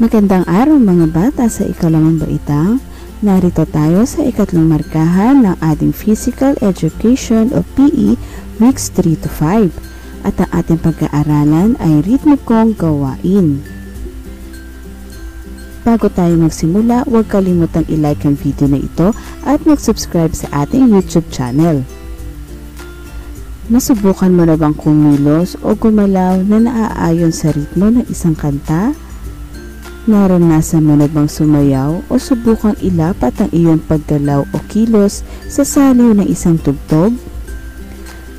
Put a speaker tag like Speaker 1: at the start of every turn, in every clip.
Speaker 1: Magandang araw mga bata, sa ikalimang baitang. Narito tayo sa ikatlong markahan ng ating Physical Education o PE Weeks 3 to 5 at ang ating pag-aaralan ay ritmikong gawain. Bago tayo magsimula, huwag kalimutang i-like ang video na ito at mag-subscribe sa ating YouTube channel. Nasubukan mo na bang kumilos o gumalaw na naaayon sa ritmo ng isang kanta? Naranasan mo na bang sumayaw o subukang ilapat ang iyong paggalaw o kilos sa saliw ng isang tugtog?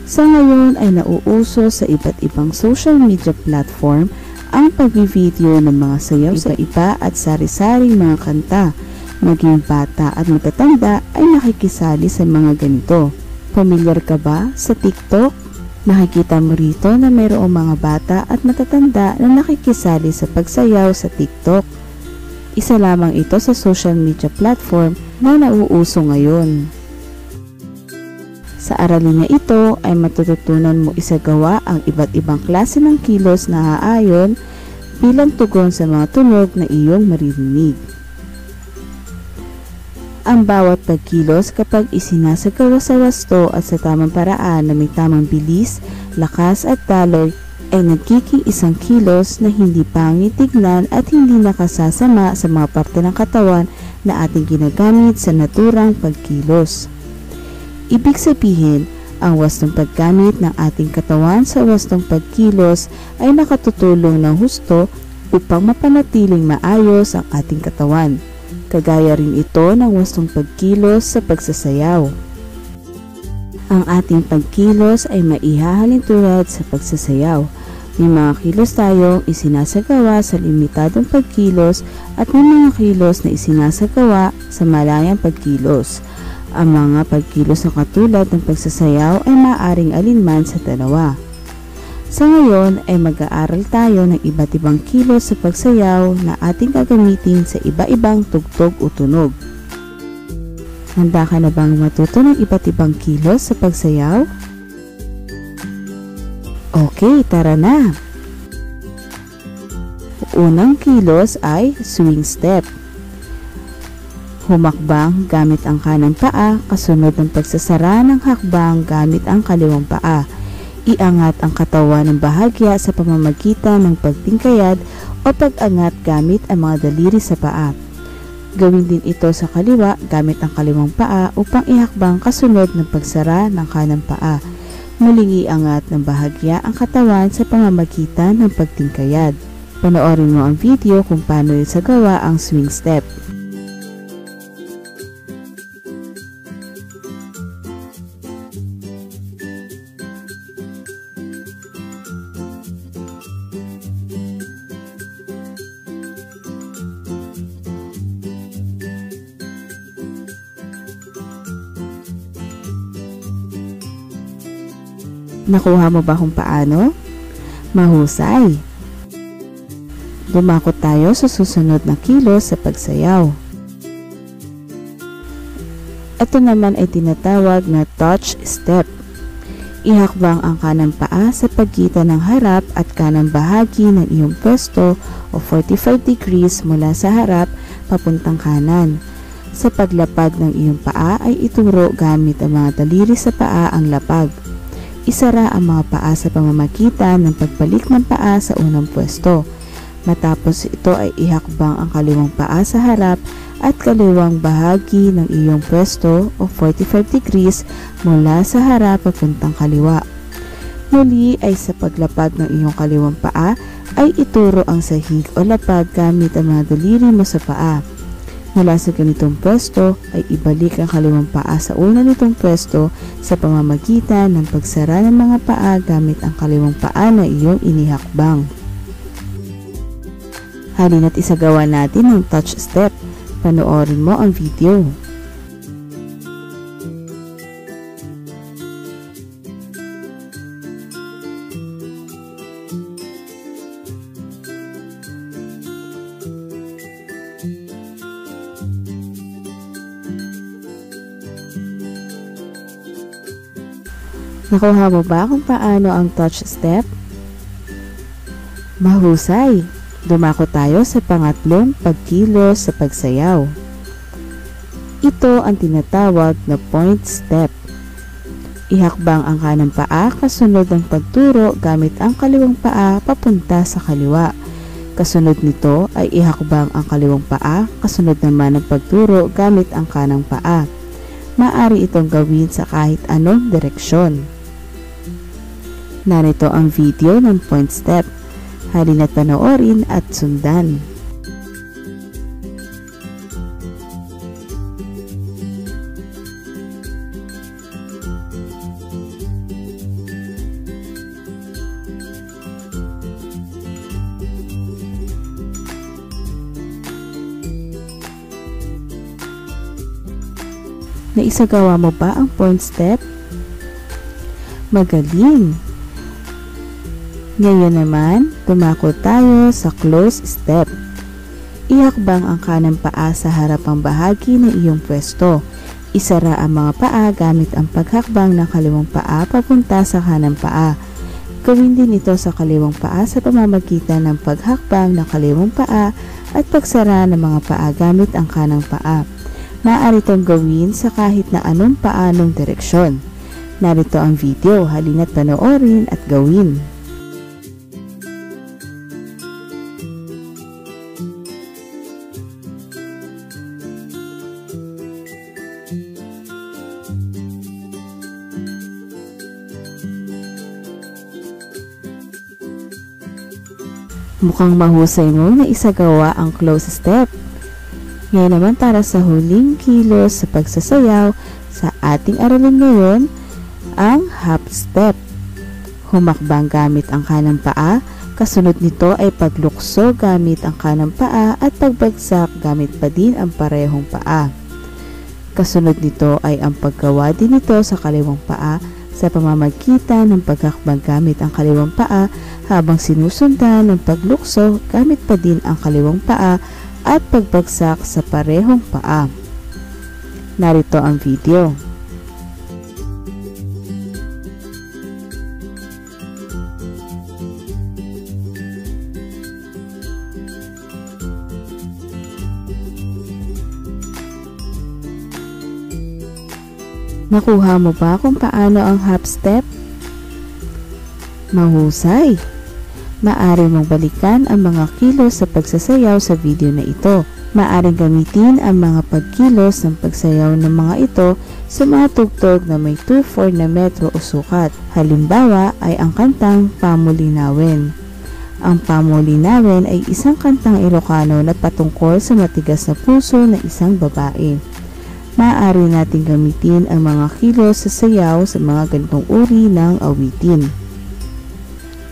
Speaker 1: Sa ngayon ay nauuso sa iba't ibang social media platform ang pag-video ng mga sayaw sa iba at sari-saring mga kanta. Maging bata at matatanda ay nakikisali sa mga ganito. Pamilyar ka ba sa TikTok? Nakikita mo rito na mayroong mga bata at matatanda na nakikisali sa pagsayaw sa TikTok. Isa lamang ito sa social media platform na nauuso ngayon. Sa aralin na ito ay matututunan mo isagawa ang iba't ibang klase ng kilos na aayon bilang tugon sa mga tunog na iyong maririnig. Ang bawat pagkilos kapag isinasagawa sa wasto at sa tamang paraan na may tamang bilis, lakas at daloy ay nagiging isang kilos na hindi pangit tignan at hindi nakasasama sa mga parte ng katawan na ating ginagamit sa naturang pagkilos. Ibig sabihin, ang wastong paggamit ng ating katawan sa wastong pagkilos ay nakatutulong ng husto upang mapanatiling maayos ang ating katawan. Kagaya rin ito ng wastong pagkilos sa pagsasayaw. Ang ating pagkilos ay maihahalin tulad sa pagsasayaw. May mga kilos tayong isinasagawa sa limitadong pagkilos at may mga kilos na isinasagawa sa malayang pagkilos. Ang mga pagkilos na katulad ng pagsasayaw ay maaaring alinman sa dalawa. Sa ngayon ay mag-aaral tayo ng iba't ibang kilos sa pagsayaw na ating gagamitin sa iba-ibang tugtog o tunog. Handa ka na bang matuto ng iba't ibang kilos sa pagsayaw? Okay, tara na! Unang kilos ay swing step. Humakbang gamit ang kanang paa kasunod ng pagsasara ng hakbang gamit ang kaliwang paa. Iangat ang katawan ng bahagya sa pamamagitan ng pagtingkayad o pag-angat gamit ang mga daliri sa paa. Gawin din ito sa kaliwa gamit ang kaliwang paa upang ihakbang kasunod ng pagsara ng kanang paa. Muling iangat ng bahagya ang katawan sa pamamagitan ng pagtingkayad. Panoorin mo ang video kung paano isagawa ang swing step. Nakuha mo ba kung paano? Mahusay! Dumakot tayo sa susunod na kilos sa pagsayaw. Ito naman ay tinatawag na touch step. Ihakbang ang kanang paa sa pagitan ng harap at kanang bahagi ng iyong pwesto o 45 degrees mula sa harap papuntang kanan. Sa paglapag ng iyong paa ay ituro gamit ang mga daliri sa paa ang lapag. Isara ang mga paa sa pamamagitan ng pagbalik ng paa sa unang pwesto. Matapos ito ay ihakbang ang kaliwang paa sa harap at kaliwang bahagi ng iyong pwesto o 45 degrees mula sa harap papuntang kaliwa. Muli ay sa paglapag ng iyong kaliwang paa ay ituro ang sahig o lapag gamit ang mga daliri mo sa paa. Mula sa ganitong pwesto ay ibalik ang kaliwang paa sa una nitong pwesto sa pamamagitan ng pagsara ng mga paa gamit ang kaliwang paa na iyong inihakbang. Halina't isagawa natin ang touch step. Panoorin mo ang video. Nakuha mo ba kung paano ang touch step? Mahusay! Dumako tayo sa pangatlong pagkilos sa pagsayaw. Ito ang tinatawag na point step. Ihakbang ang kanang paa kasunod ng pagturo gamit ang kaliwang paa papunta sa kaliwa. Kasunod nito ay ihakbang ang kaliwang paa kasunod naman ng pagturo gamit ang kanang paa. Maaari itong gawin sa kahit anong direksyon. Narito ang video ng point step. Halina't panoorin at sundan. Naisagawa mo ba ang point step? Magaling! Ngayon naman, dumako tayo sa close step. Ihakbang ang kanang paa sa harapang bahagi ng iyong pwesto. Isara ang mga paa gamit ang paghakbang ng kaliwang paa papunta sa kanang paa. Gawin din ito sa kaliwang paa sa pamamagitan ng paghakbang ng kaliwang paa at pagsara ng mga paa gamit ang kanang paa. Maaari itong gawin sa kahit na anong paanong direksyon. Narito ang video, halina't panoorin at gawin. Mukhang mahusay mo na isagawa ang close step. Ngayon naman para sa huling kilos sa pagsasayaw sa ating aralin ngayon, ang hop step. Humakbang gamit ang kanang paa, kasunod nito ay paglukso gamit ang kanang paa at pagbagsak gamit pa din ang parehong paa. Kasunod nito ay ang paggawa din nito sa kaliwang paa sa pamamagitan ng paghakbang gamit ang kaliwang paa habang sinusundan ng paglukso gamit pa din ang kaliwang paa at pagbagsak sa parehong paa. Narito ang video. Nakuha mo ba kung paano ang hop step? Mahusay! Maaari mong balikan ang mga kilos sa pagsasayaw sa video na ito. Maaring gamitin ang mga pagkilos ng pagsayaw ng mga ito sa mga tugtog na may 2/4 na metro o sukat. Halimbawa ay ang kantang Pamulinawin. Ang Pamulinawin ay isang kantang Ilocano na patungkol sa matigas na puso ng isang babae. Maaari nating gamitin ang mga kilos sa sayaw sa mga ganitong uri ng awitin.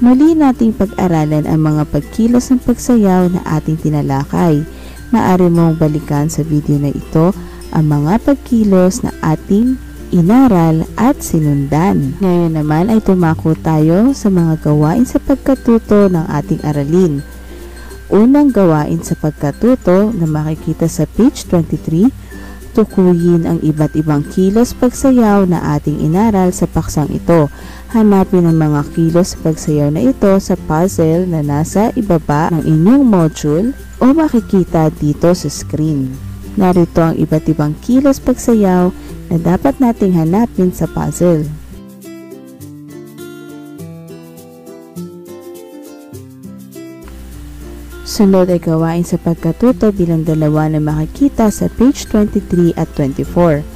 Speaker 1: Muli nating pag-aralan ang mga pagkilos ng pagsayaw na ating tinalakay. Maaari mong balikan sa video na ito ang mga pagkilos na ating inaral at sinundan. Ngayon naman ay tumako tayo sa mga gawain sa pagkatuto ng ating aralin. Unang gawain sa pagkatuto na makikita sa page 23, tukuyin ang iba't ibang kilos pagsayaw na ating inaral sa paksang ito. Hanapin ang mga kilos pagsayaw na ito sa puzzle na nasa ibaba ng inyong module o makikita dito sa screen. Narito ang iba't ibang kilos pagsayaw na dapat nating hanapin sa puzzle. Sunod ay gawain sa pagkatuto bilang dalawa na makikita sa page 23 at 24.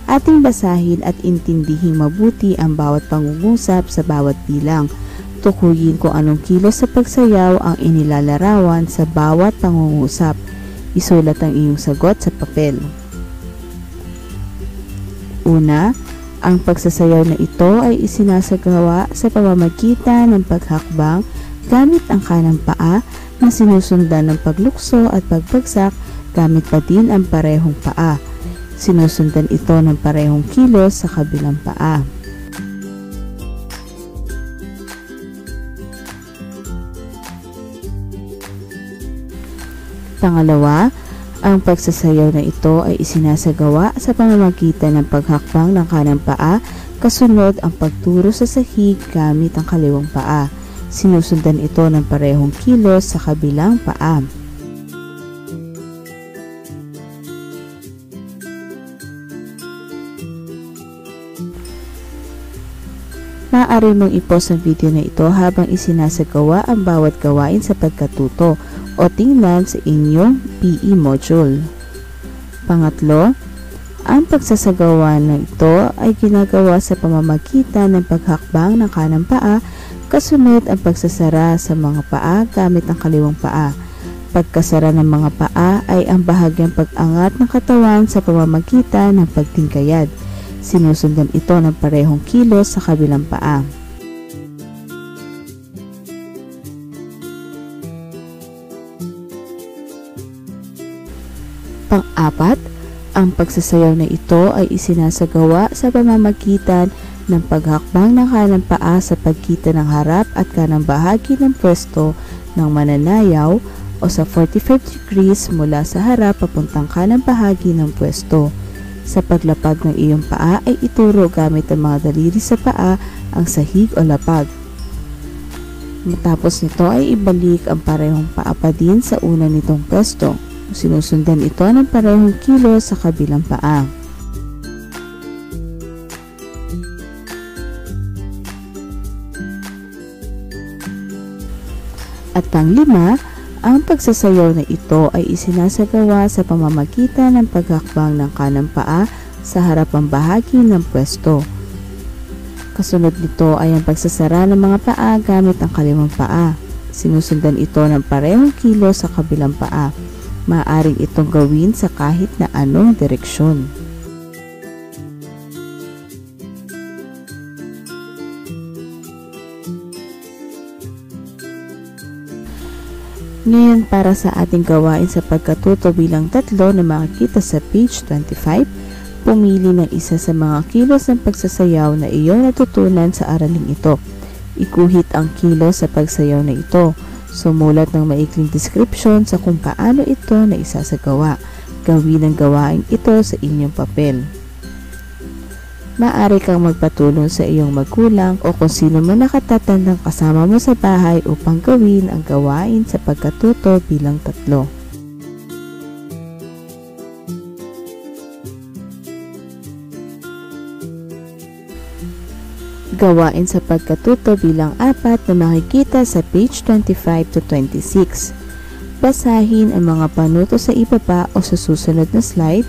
Speaker 1: Ating basahin at intindihing mabuti ang bawat pangungusap sa bawat bilang. Tukuyin kung anong kilos sa pagsayaw ang inilalarawan sa bawat pangungusap. Isulat ang iyong sagot sa papel. Una, ang pagsasayaw na ito ay isinasagawa sa pamamagitan ng paghakbang gamit ang kanang paa na sinusundan ng paglukso at pagbagsak gamit pa din ang parehong paa. Sinusundan ito ng parehong kilos sa kabilang paa. Pangalawa, ang pagsasayaw na ito ay isinasagawa sa pamamagitan ng paghakbang ng kanang paa kasunod ang pagturo sa sahig gamit ang kaliwang paa. Sinusundan ito ng parehong kilos sa kabilang paa. Maaari mong i-pause ang video na ito habang isinasagawa ang bawat gawain sa pagkatuto o tingnan sa inyong PE module. Pangatlo, ang pagsasagawa na ito ay ginagawa sa pamamagitan ng paghakbang ng kanang paa, kasunod ang pagsasara sa mga paa gamit ang kaliwang paa. Pagkasara ng mga paa ay ang bahagyang pag-angat ng katawan sa pamamagitan ng pagtingkayad. Sinusundan ito ng parehong kilos sa kabilang paa. Pang-apat, ang pagsasayaw na ito ay isinasagawa sa pamamagitan ng paghakbang ng kanang paa sa pagitan ng harap at kanang bahagi ng pwesto ng mananayaw o sa 45 degrees mula sa harap papuntang kanang bahagi ng pwesto. Sa paglapag ng iyong paa ay ituro gamit ang mga daliri sa paa ang sahig o lapag. Matapos nito ay ibalik ang parehong paa pa din sa una nitong pwesto. Sinusundan ito ng parehong kilos sa kabilang paa. At pang-lima, ang pagsasayaw na ito ay isinasagawa sa pamamagitan ng paghakbang ng kanang paa sa harapang bahagi ng pwesto. Kasunod nito ay ang pagsasara ng mga paa gamit ang kaliwang paa. Sinusundan ito ng parehong kilos sa kabilang paa. Maaaring itong gawin sa kahit na anong direksyon. Ngayon, para sa ating gawain sa pagkatuto bilang 3 na makikita sa page 25, pumili ng isa sa mga kilos ng pagsasayaw na iyong natutunan sa araling ito. Iguhit ang kilos sa pagsayaw na ito. Sumulat ng maikling description sa kung paano ito na isasagawa. Gawin ang gawain ito sa inyong papel. Maaari kang magpatulong sa iyong magulang o kung sino man nakatatandang kasama mo sa bahay upang gawin ang gawain sa pagkatuto bilang 3. Gawain sa pagkatuto bilang 4 na makikita sa page 25 to 26. Basahin ang mga panuto sa ibaba o sa susunod na slide.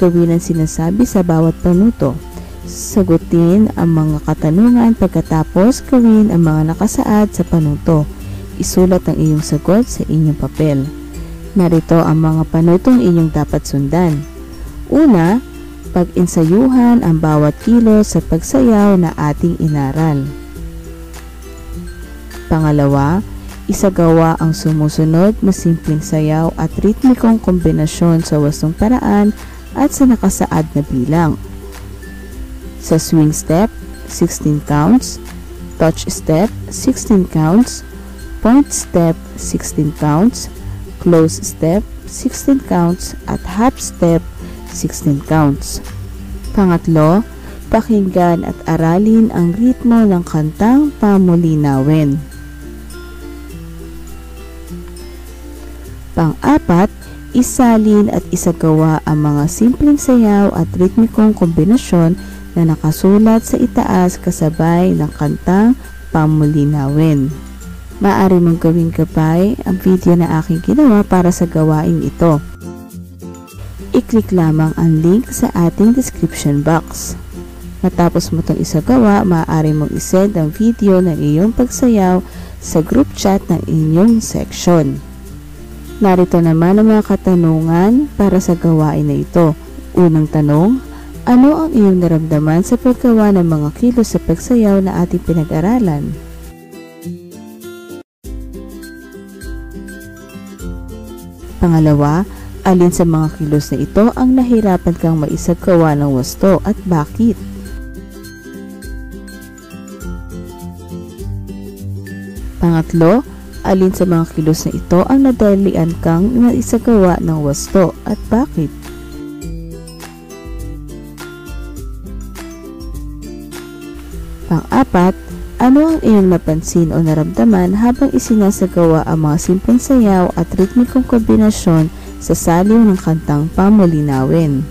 Speaker 1: Gawin ang sinasabi sa bawat panuto. Sagutin ang mga katanungan pagkatapos gawin ang mga nakasaad sa panuto. Isulat ang iyong sagot sa inyong papel. Narito ang mga panutong inyong dapat sundan. Una, pag-insayuhan ang bawat kilos sa pagsayaw na ating inaral. Pangalawa, isagawa ang sumusunod na simpleng sayaw at ritmikong kombinasyon sa wastong paraan at sa nakasaad na bilang. Sa swing step, 16 counts, touch step, 16 counts, point step, 16 counts, close step, 16 counts, at half step, 16 counts. Pangatlo, pakinggan at aralin ang ritmo ng kantang pamulinawin. Pang-apat, isalin at isagawa ang mga simpleng sayaw at ritmikong kombinasyon na nakasulat sa itaas kasabay ng kantang pamulinawin. Maaari mong gawing gabay ang video na aking ginawa para sa gawain ito. I-click lamang ang link sa ating description box. Matapos mo itong isagawa, maaari mong isend ang video ng iyong pagsayaw sa group chat ng inyong section. Narito naman ang mga katanungan para sa gawain na ito. Unang tanong, ano ang iyong naramdaman sa paggawa ng mga kilos sa pagsayaw na ating pinag-aralan? Pangalawa, alin sa mga kilos na ito ang nahirapan kang maisagawa ng wasto at bakit? Pangatlo, alin sa mga kilos na ito ang nadalian kang maisagawa ng wasto at bakit? Pang-apat, Ano ang iyong napansin o naramdaman habang isinasagawa ang mga simpleng sayaw at ritmikong kombinasyon sa saliw ng kantang Pamulinawin?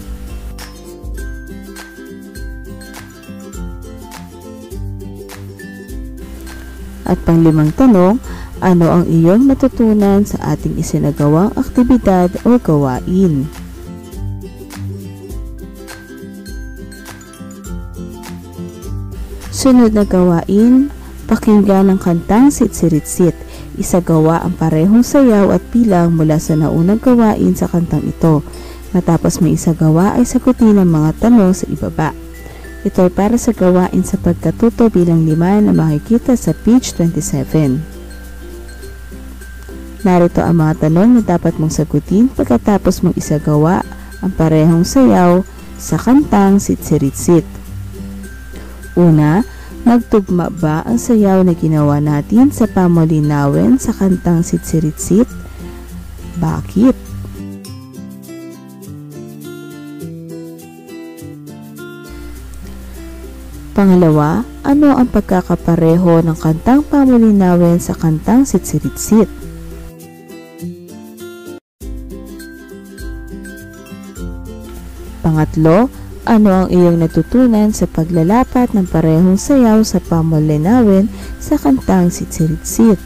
Speaker 1: At panglimang tanong, ano ang iyong natutunan sa ating isinagawang aktibidad o gawain? Sunod na gawain, pakinggan ang kantang Sitsiritsit. Isagawa ang parehong sayaw at bilang mula sa naunang gawain sa kantang ito. Matapos may isagawa ay sagutin ang mga tanong sa ibaba. Ito ay para sa gawain sa pagkatuto bilang 5 na makikita sa page 27. Narito ang mga tanong na dapat mong sagutin pagkatapos mong isagawa ang parehong sayaw sa kantang Sitsiritsit. Una, nagtugma ba ang sayaw na ginawa natin sa Pamulinawin sa kantang Sitsiritsit? Bakit? Pangalawa, ano ang pagkakapareho ng kantang Pamulinawin sa kantang Sitsiritsit? Pangatlo, ano ang iyong natutunan sa paglalapat ng parehong sayaw sa Pamulinawin sa kantang Sitsiritsit?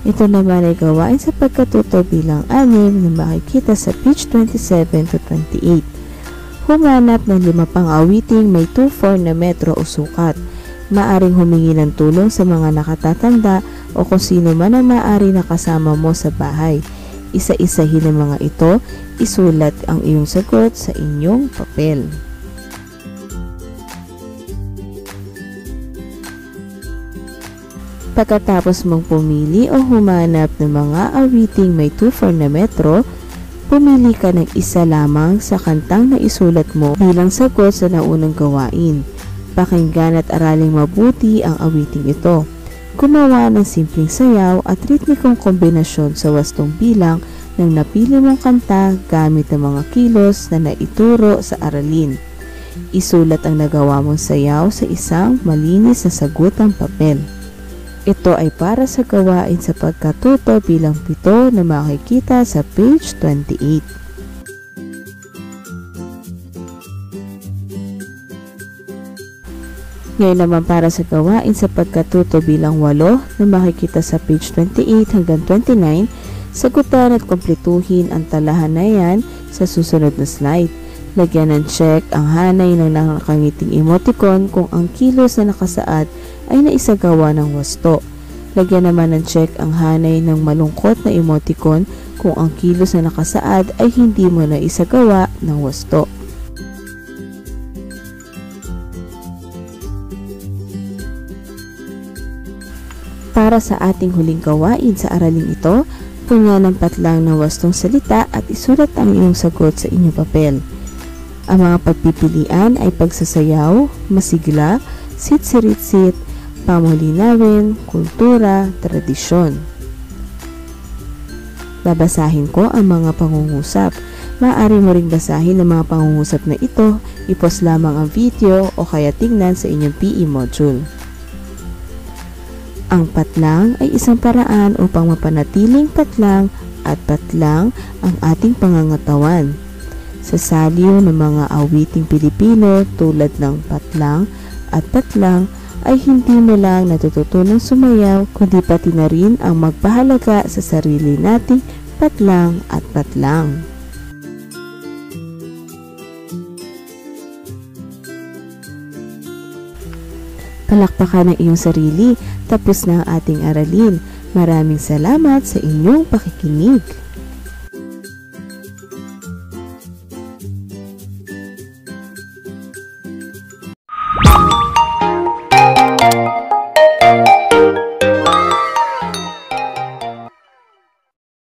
Speaker 1: Ito naman ay gawain sa pagkatuto bilang 6 na makikita sa page 27 to 28. Humanap ng 5 pang awiting may 2/4 na metro o sukat. Maaring humingi ng tulong sa mga nakatatanda o kung sino man ang maaari na kasama mo sa bahay. Isa-isahin ang mga ito, isulat ang iyong sagot sa inyong papel. Pagkatapos mong pumili o humanap ng mga awiting may 2/4 na metro, pumili ka ng isa lamang sa kantang na isulat mo bilang sagot sa naunang gawain. Pakinggan at araling mabuti ang awiting ito. Gumawa ng simpleng sayaw at ritmikong kombinasyon sa wastong bilang ng napili mong kanta gamit ang mga kilos na naituro sa aralin. Isulat ang nagawa mong sayaw sa isang malinis na sagutang papel. Ito ay para sa gawain sa pagkatuto bilang 7 na makikita sa page 28. Ngayon naman para sa gawain sa pagkatuto bilang 8 na makikita sa page 28 hanggang 29, sagutan at kumpletuhin ang talahanayan sa susunod na slide. Lagyan ng check ang hanay ng nakakangiting emoticon kung ang kilos na nakasaad ay naisagawa ng wasto. Lagyan naman ng check ang hanay ng malungkot na emoticon kung ang kilos na nakasaad ay hindi mo naisagawa ng wasto. Para sa ating huling gawain sa araling ito, punyan ng patlang ng wastong salita at isulat ang iyong sagot sa inyong papel. Ang mga pagpipilian ay pagsasayaw, masigla, sitsiritsit, pamulinawin, kultura, tradisyon. Babasahin ko ang mga pangungusap. Maaari mo ring basahin ang mga pangungusap na ito, i-pause lamang ang video o kaya tingnan sa inyong PE module. Ang patlang ay isang paraan upang mapanatiling patlang at patlang ang ating pangangatawan. Sa saliw ng mga awiting Pilipino tulad ng patlang at patlang ay hindi mo lang natututunang sumayaw kundi pati na rin ang magpahalaga sa sarili nating patlang at patlang. Palakpakan ang iyong sarili. Tapos na ang ating aralin. Maraming salamat sa inyong pakikinig.